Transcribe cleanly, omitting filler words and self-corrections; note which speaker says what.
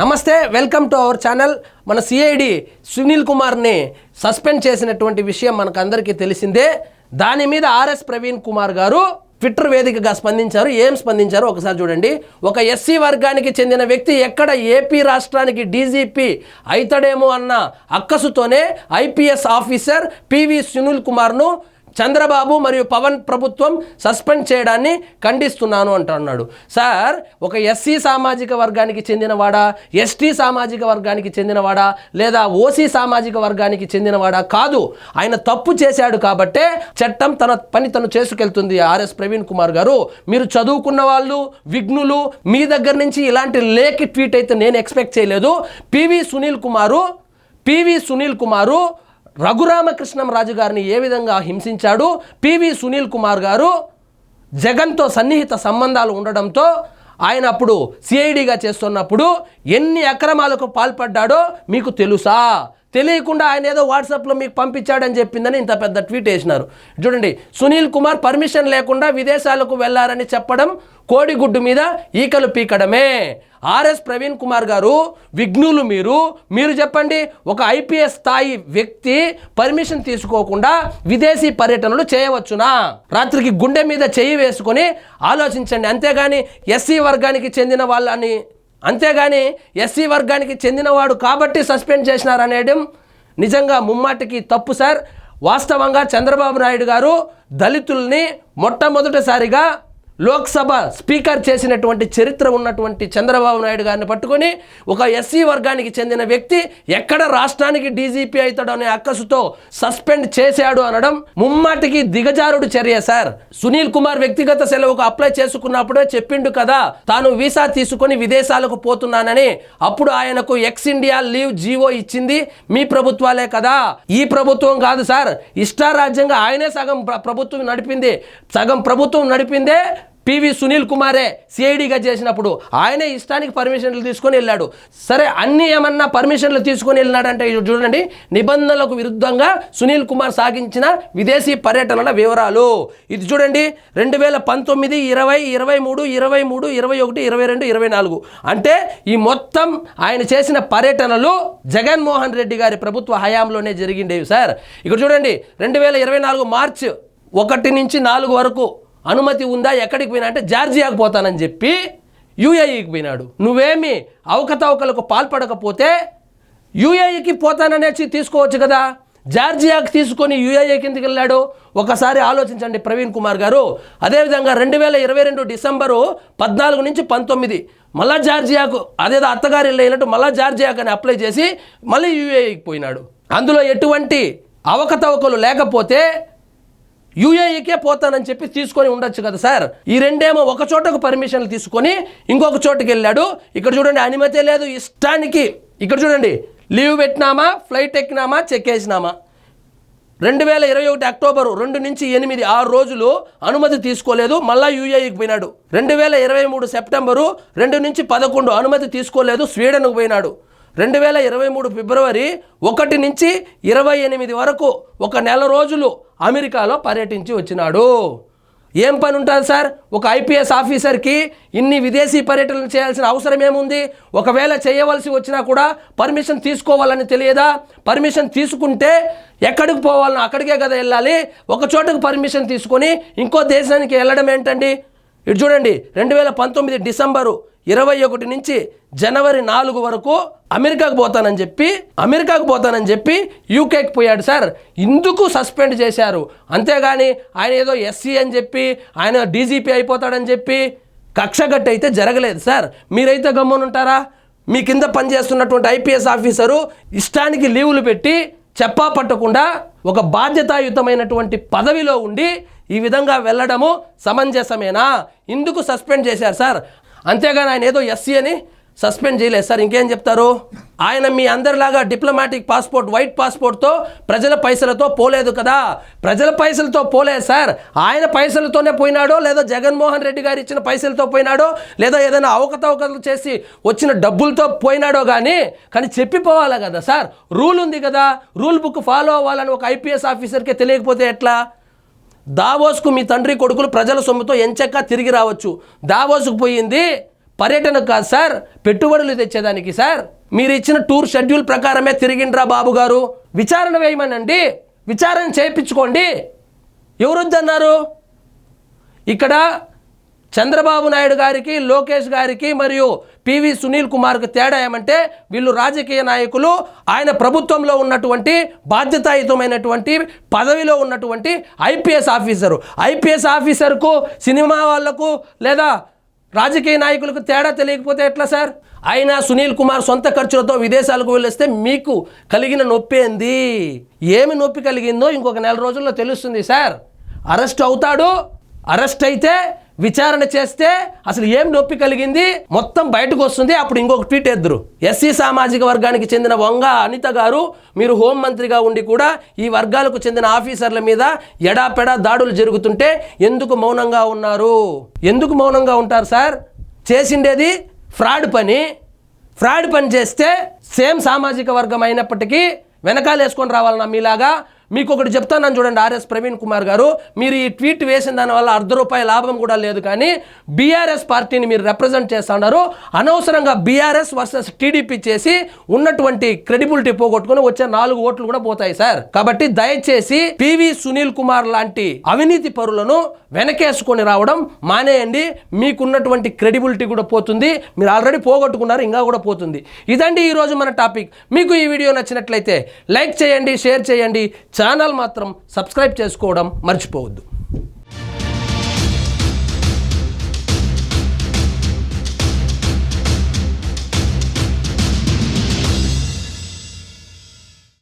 Speaker 1: నమస్తే, welcome to our channel. మన CID Sunil కుమార్ని సస్పెండ్ చేసినటువంటి విషయం మనకు అందరికీ తెలిసిందే. దాని మీద ఆర్ఎస్ ప్రవీణ్ కుమార్ గారు ట్విట్టర్ వేదికగా స్పందించారు. ఏం స్పందించారో ఒకసారి చూడండి. ఒక ఎస్సీ వర్గానికి చెందిన వ్యక్తి ఎక్కడ ఏపీ రాష్ట్రానికి డీజీపీ అవుతాడేమో అన్న అక్కసుతోనే ఐపీఎస్ ఆఫీసర్ పివి సునీల్ కుమార్ను చంద్రబాబు మరియు పవన్ ప్రభుత్వం సస్పెండ్ చేయడాన్ని ఖండిస్తున్నాను అంటున్నాడు. సార్, ఒక ఎస్సీ సామాజిక వర్గానికి చెందినవాడా, ఎస్టీ సామాజిక వర్గానికి చెందినవాడా, లేదా ఓసీ సామాజిక వర్గానికి చెందినవాడా కాదు. ఆయన తప్పు చేశాడు కాబట్టే చట్టం తన పని తను చేసుకెళ్తుంది. ఆర్ఎస్ ప్రవీణ్ కుమార్ గారు, మీరు చదువుకున్న వాళ్ళు, విఘ్నులు, మీ దగ్గర నుంచి ఇలాంటి లేఖి ట్వీట్ అయితే నేను ఎక్స్పెక్ట్ చేయలేదు. పివి సునీల్ కుమారు రఘురామకృష్ణంరాజు గారిని ఏ విధంగా హింసించాడు. పివి సునీల్ కుమార్ గారు జగన్తో సన్నిహిత సంబంధాలు ఉండడంతో ఆయన అప్పుడు సిఐడిగా చేస్తున్నప్పుడు ఎన్ని అక్రమాలకు పాల్పడ్డాడో మీకు తెలుసా? తెలియకుండా ఆయన ఏదో వాట్సాప్లో మీకు పంపించాడని చెప్పిందని ఇంత పెద్ద ట్వీట్ వేసినారు. చూడండి, సునీల్ కుమార్ పర్మిషన్ లేకుండా విదేశాలకు వెళ్ళారని చెప్పడం కోడిగుడ్డు మీద ఈకలు పీకడమే. ఆర్ఎస్ ప్రవీణ్ కుమార్ గారు, విఘ్నులు మీరు చెప్పండి, ఒక ఐపీఎస్ స్థాయి వ్యక్తి పర్మిషన్ తీసుకోకుండా విదేశీ పర్యటనలు చేయవచ్చునా? రాత్రికి గుండె మీద చెయ్యి వేసుకొని ఆలోచించండి. అంతేగాని ఎస్సీ వర్గానికి చెందినవాడు కాబట్టి సస్పెండ్ చేసినారనేయడం నిజంగా ముమ్మాటికి తప్పు సార్. వాస్తవంగా చంద్రబాబు నాయుడు గారు దళితుల్ని మొట్టమొదటిసారిగా లోక్సభ స్పీకర్ చేసినటువంటి చరిత్ర ఉన్నటువంటి చంద్రబాబు నాయుడు గారిని పట్టుకొని ఒక ఎస్సీ వర్గానికి చెందిన వ్యక్తి ఎక్కడ రాష్ట్రానికి డీజీపీ అవుతాడు అనే అక్కసుతో సస్పెండ్ చేశాడు అనడం ముమ్మాటికి దిగజారుడు చర్య సార్. సునీల్ కుమార్ వ్యక్తిగత సెలవుకు అప్లై చేసుకున్నప్పుడే చెప్పిండు కదా తాను వీసా తీసుకొని విదేశాలకు పోతున్నానని. అప్పుడు ఆయనకు ఎక్స్ ఇండియా లీవ్ జీవో ఇచ్చింది మీ ప్రభుత్వాలే కదా, ఈ ప్రభుత్వం కాదు సార్. ఇష్టారాజ్యంగా ఆయనే సగం ప్రభుత్వం నడిపిందే పివి సునీల్ కుమారే సిఐడిగా చేసినప్పుడు. ఆయనే ఇష్టానికి పర్మిషన్లు తీసుకొని వెళ్ళాడు. సరే, అన్ని ఏమన్నా పర్మిషన్లు తీసుకొని వెళ్ళినాడంటే చూడండి, నిబంధనలకు విరుద్ధంగా సునీల్ కుమార్ సాగించిన విదేశీ పర్యటనల వివరాలు ఇది చూడండి. 2019, 20, 23, 21, 22, 24 అంటే ఈ మొత్తం ఆయన చేసిన పర్యటనలు జగన్మోహన్ రెడ్డి గారి ప్రభుత్వ హయాంలోనే జరిగిండేవి సార్. ఇక్కడ చూడండి, 2024 మార్చి 1 నుంచి 4 వరకు అనుమతి ఉందా? ఎక్కడికి పోయినా అంటే జార్జియాకు పోతానని చెప్పి యూఏఈకి పోయినాడు. నువ్వేమి అవకతవకలకు పాల్పడకపోతే యూఏఈకి పోతాననే తీసుకోవచ్చు కదా. జార్జియాకి తీసుకొని యూఏఈ కిందకి వెళ్ళాడు. ఒకసారి ఆలోచించండి ప్రవీణ్ కుమార్ గారు. అదేవిధంగా 2022 డిసెంబరు 14 నుంచి 19 మళ్ళా జార్జియాకు, అదేదో అత్తగారి వెళ్ళినట్టు మళ్ళా జార్జియాకు అని అప్లై చేసి మళ్ళీ యూఏఈకి పోయినాడు. అందులో ఎటువంటి అవకతవకలు లేకపోతే యూఏఈకే పోతానని చెప్పి తీసుకొని ఉండొచ్చు కదా సార్. ఈ రెండేమో ఒక చోటకు పర్మిషన్లు తీసుకొని ఇంకొక చోటుకి వెళ్ళాడు. ఇక్కడ చూడండి, అనుమతి లేదు, ఇష్టానికి. ఇక్కడ చూడండి, లీవ్ పెట్టినామా, ఫ్లైట్ ఎక్కినామా, చెక్ వేసినామా. 2021 అక్టోబరు 2 నుంచి 8 6 రోజులు అనుమతి తీసుకోలేదు, మళ్ళీ యూఏఈకి పోయినాడు. 2023 సెప్టెంబరు 2 నుంచి 11 అనుమతి తీసుకోలేదు, స్వీడన్కు పోయినాడు. 2023 ఫిబ్రవరి 1 నుంచి 28 వరకు 1 నెల రోజులు అమెరికాలో పర్యటించి వచ్చినాడు. ఏం పని ఉంటుంది సార్ ఒక ఐపీఎస్ ఆఫీసర్కి? ఇన్ని విదేశీ పర్యటనలు చేయాల్సిన అవసరం ఏముంది? ఒకవేళ చేయవలసి వచ్చినా కూడా పర్మిషన్ తీసుకోవాలని తెలియదా? పర్మిషన్ తీసుకుంటే ఎక్కడికి పోవాలనో అక్కడికే కదా వెళ్ళాలి. ఒక చోటకు పర్మిషన్ తీసుకొని ఇంకో దేశానికి వెళ్ళడం ఏంటండి? ఇటు చూడండి, 2019 డిసెంబరు 21 నుంచి జనవరి 4 వరకు అమెరికాకు పోతానని చెప్పి యూకేకి పోయాడు సార్. ఇందుకు సస్పెండ్ చేశారు. అంతేగాని ఆయన ఏదో ఎస్సీ అని చెప్పి ఆయన డీజీపీ అయిపోతాడని చెప్పి కక్షగట్టి అయితే జరగలేదు సార్. మీరైతే గమ్మునుంటారా? మీ కింద పనిచేస్తున్నటువంటి ఐపీఎస్ ఆఫీసరు ఇష్టానికి లీవులు పెట్టి చెప్పా పట్టకుండా ఒక బాధ్యతాయుతమైనటువంటి పదవిలో ఉండి ఈ విధంగా వెళ్ళడము సమంజసమేనా? ఇందుకు సస్పెండ్ చేశారు సార్. అంతేగాని ఆయన ఏదో ఎస్సీ అని సస్పెండ్ చేయలేదు సార్. ఇంకేం చెప్తారు? ఆయన మీ అందరిలాగా డిప్లొమాటిక్ పాస్పోర్ట్, వైట్ పాస్పోర్ట్తో ప్రజల పైసలతో పోలేదు కదా. ప్రజల పైసలతో పోలేదు సార్. ఆయన పైసలతోనే పోయినాడో, లేదా జగన్మోహన్ రెడ్డి గారు ఇచ్చిన పైసలతో పోయినాడో, లేదా ఏదైనా అవకతవకలు చేసి వచ్చిన డబ్బులతో పోయినాడో కానీ చెప్పిపోవాలి కదా సార్. రూల్ ఉంది కదా, రూల్ బుక్ ఫాలో అవ్వాలని ఒక ఐపీఎస్ ఆఫీసర్కే తెలియకపోతే ఎట్లా? దావోస్కు మీ తండ్రి కొడుకులు ప్రజల సొమ్ముతో ఎంచక్కా తిరిగి రావచ్చు. దావోస్కు పోయింది పర్యటన కాదు సార్, పెట్టుబడులు తెచ్చేదానికి సార్. మీరు ఇచ్చిన టూర్ షెడ్యూల్ ప్రకారమే తిరిగిండ్రా బాబు గారు. విచారణ వేయమనండి, విచారణ చేయించుకోండి. ఎవరు వద్దన్నారు? ఇక్కడ చంద్రబాబు నాయుడు గారికి, లోకేష్ గారికి మరియు పివి సునీల్ కుమార్కి తేడా ఏమంటే, వీళ్ళు రాజకీయ నాయకులు, ఆయన ప్రభుత్వంలో ఉన్నటువంటి బాధ్యతాయుతమైనటువంటి పదవిలో ఉన్నటువంటి ఐపీఎస్ ఆఫీసరు. ఐపీఎస్ ఆఫీసర్కు సినిమా వాళ్లకు లేదా రాజకీయ నాయకులకు తేడా తెలియకపోతే ఎట్లా సార్? అయినా సునీల్ కుమార్ సొంత ఖర్చులతో విదేశాలకు వెళ్ళొస్తే మీకు కలిగిన నొప్పి ఏంది? ఏమి నొప్పి కలిగిందో ఇంకొక నెల రోజుల్లో తెలుస్తుంది సార్. అరెస్ట్ అవుతాడు, అరెస్ట్ అయితే విచారణ చేస్తే అసలు ఏం నొప్పి కలిగింది మొత్తం బయటకు వస్తుంది. అప్పుడు ఇంకొక ట్వీట్ ఎద్దురు. ఎస్సీ సామాజిక వర్గానికి చెందిన వంగ అనిత గారు, మీరు హోంమంత్రిగా ఉండి కూడా ఈ వర్గాలకు చెందిన ఆఫీసర్ల మీద ఎడాపెడా దాడులు జరుగుతుంటే ఎందుకు మౌనంగా ఉన్నారు? ఎందుకు మౌనంగా ఉంటారు సార్? చేసిండేది ఫ్రాడ్ పని చేస్తే సేమ్ సామాజిక వర్గం అయినప్పటికీ వెనకాల వేసుకొని రావాలన్నా మీలాగా. మీకు ఒకటి చెప్తాను చూడండి, ఆర్ఎస్ ప్రవీణ్ కుమార్ గారు, మీరు ఈ ట్వీట్ వేసిన దానివల్ల ₹1 లాభం కూడా లేదు, కానీ బీఆర్ఎస్ పార్టీని మీరు రిప్రజెంట్ చేస్తున్నారు. అనవసరంగా బీఆర్ఎస్ వర్సెస్ టీడీపీ చేసి ఉన్నటువంటి క్రెడిబిలిటీ పోగొట్టుకుని వచ్చే 4 ఓట్లు కూడా పోతాయి సార్. కాబట్టి దయచేసి పివి సునీల్ కుమార్ లాంటి అవినీతి పరులను వెనకేసుకొని రావడం మానేయండి. మీకున్నటువంటి క్రెడిబిలిటీ కూడా పోతుంది. మీరు ఆల్రెడీ పోగొట్టుకున్నారు, ఇంకా కూడా పోతుంది. ఇదండి ఈరోజు మన టాపిక్. మీకు ఈ వీడియో నచ్చినట్లయితే లైక్ చేయండి, షేర్ చేయండి. ఛానల్ మాత్రం సబ్స్క్రైబ్ చేసుకోవడం మర్చిపోవద్దు.